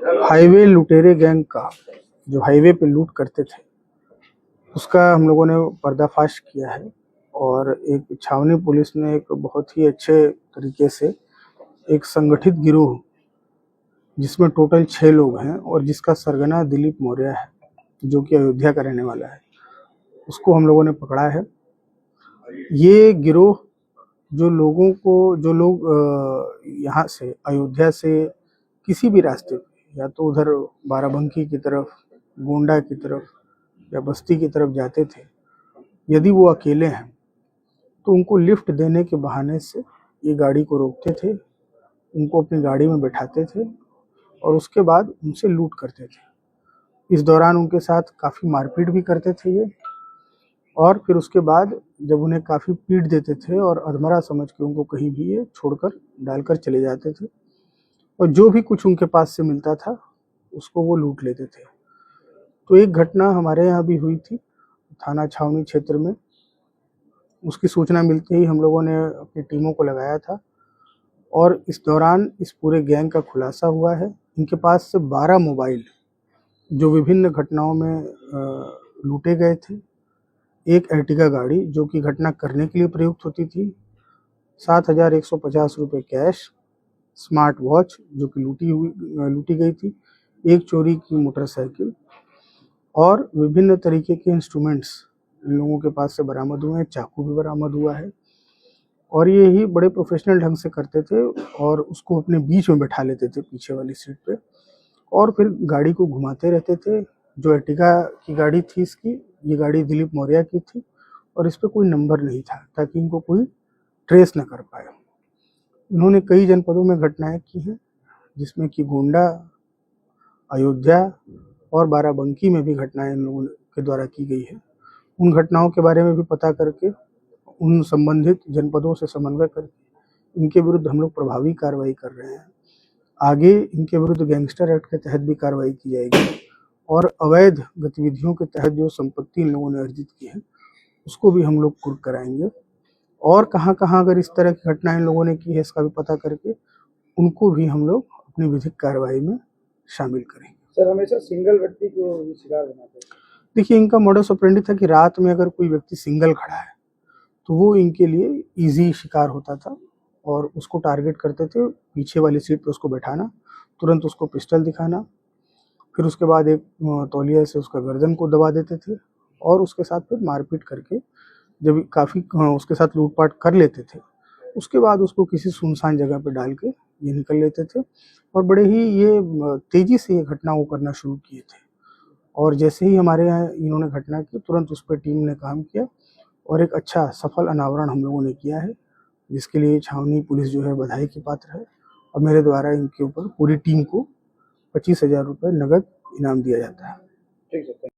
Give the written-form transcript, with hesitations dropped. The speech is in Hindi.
हाईवे लुटेरे गैंग का जो हाईवे पे लूट करते थे उसका हम लोगों ने पर्दाफाश किया है। और एक छावनी पुलिस ने एक बहुत ही अच्छे तरीके से एक संगठित गिरोह जिसमें टोटल 6 लोग हैं और जिसका सरगना दिलीप मौर्य है जो कि अयोध्या का रहने वाला है, उसको हम लोगों ने पकड़ा है। ये गिरोह जो लोग यहाँ से अयोध्या से किसी भी रास्ते पे या तो उधर बाराबंकी की तरफ, गोंडा की तरफ या बस्ती की तरफ जाते थे, यदि वो अकेले हैं तो उनको लिफ्ट देने के बहाने से ये गाड़ी को रोकते थे, उनको अपनी गाड़ी में बैठाते थे और उसके बाद उनसे लूट करते थे। इस दौरान उनके साथ काफ़ी मारपीट भी करते थे ये, और फिर उसके बाद जब उन्हें काफ़ी पीट देते थे और अधमरा समझ के उनको कहीं भी ये छोड़कर डालकर चले जाते थे और जो भी कुछ उनके पास से मिलता था उसको वो लूट लेते थे। तो एक घटना हमारे यहाँ भी हुई थी थाना छावनी क्षेत्र में। उसकी सूचना मिलते ही हम लोगों ने अपनी टीमों को लगाया था और इस दौरान इस पूरे गैंग का खुलासा हुआ है। इनके पास से 12 मोबाइल जो विभिन्न घटनाओं में लूटे गए थे, एक एर्टिगा गाड़ी जो कि घटना करने के लिए प्रयुक्त होती थी, 7,150 रुपये कैश, स्मार्ट वॉच जो कि लूटी गई थी, एक चोरी की मोटरसाइकिल और विभिन्न तरीके के इंस्ट्रूमेंट्स इन लोगों के पास से बरामद हुए हैं। चाकू भी बरामद हुआ है और ये ही बड़े प्रोफेशनल ढंग से करते थे और उसको अपने बीच में बैठा लेते थे पीछे वाली सीट पे और फिर गाड़ी को घुमाते रहते थे। जो एर्टिगा की गाड़ी थी इसकी, ये गाड़ी दिलीप मौर्य की थी और इस पर कोई नंबर नहीं था ताकि इनको कोई ट्रेस न कर पाए। इन्होंने कई जनपदों में घटनाएं की हैं जिसमें कि गोंडा, अयोध्या और बाराबंकी में भी घटनाएं इन लोगों के द्वारा की गई है। उन घटनाओं के बारे में भी पता करके उन संबंधित जनपदों से समन्वय करके इनके विरुद्ध हम लोग प्रभावी कार्रवाई कर रहे हैं। आगे इनके विरुद्ध गैंगस्टर एक्ट के तहत भी कार्रवाई की जाएगी और अवैध गतिविधियों के तहत जो संपत्ति इन लोगों ने अर्जित की है उसको भी हम लोग कुर्क कराएंगे और कहाँ अगर इस तरह की घटना इन लोगों ने की है इसका भी पता करके उनको भी हम लोग अपनी विधिक कार्रवाई में शामिल करेंगे। सर, हमेशा सिंगल व्यक्ति को शिकार बनाते हैं। देखिए, इनका मॉडस ऑपरेंडी था कि रात में अगर कोई व्यक्ति सिंगल खड़ा है तो वो इनके लिए इजी शिकार होता था और उसको टारगेट करते थे, पीछे वाली सीट पे उसको बैठाना, तुरंत उसको पिस्टल दिखाना, फिर उसके बाद एक तौलिया से उसका गर्दन को दबा देते थे और उसके साथ फिर मारपीट करके जब काफ़ी उसके साथ लूटपाट कर लेते थे उसके बाद उसको किसी सुनसान जगह पे डाल के ये निकल लेते थे और बड़े ही ये तेज़ी से ये घटना वो करना शुरू किए थे। और जैसे ही हमारे यहाँ इन्होंने घटना की तुरंत उस पर टीम ने काम किया और एक अच्छा सफल अनावरण हम लोगों ने किया है, जिसके लिए छावनी पुलिस जो है बधाई की पात्र है और मेरे द्वारा इनके ऊपर पूरी टीम को 25,000 रुपये नगद इनाम दिया जाता है। ठीक है।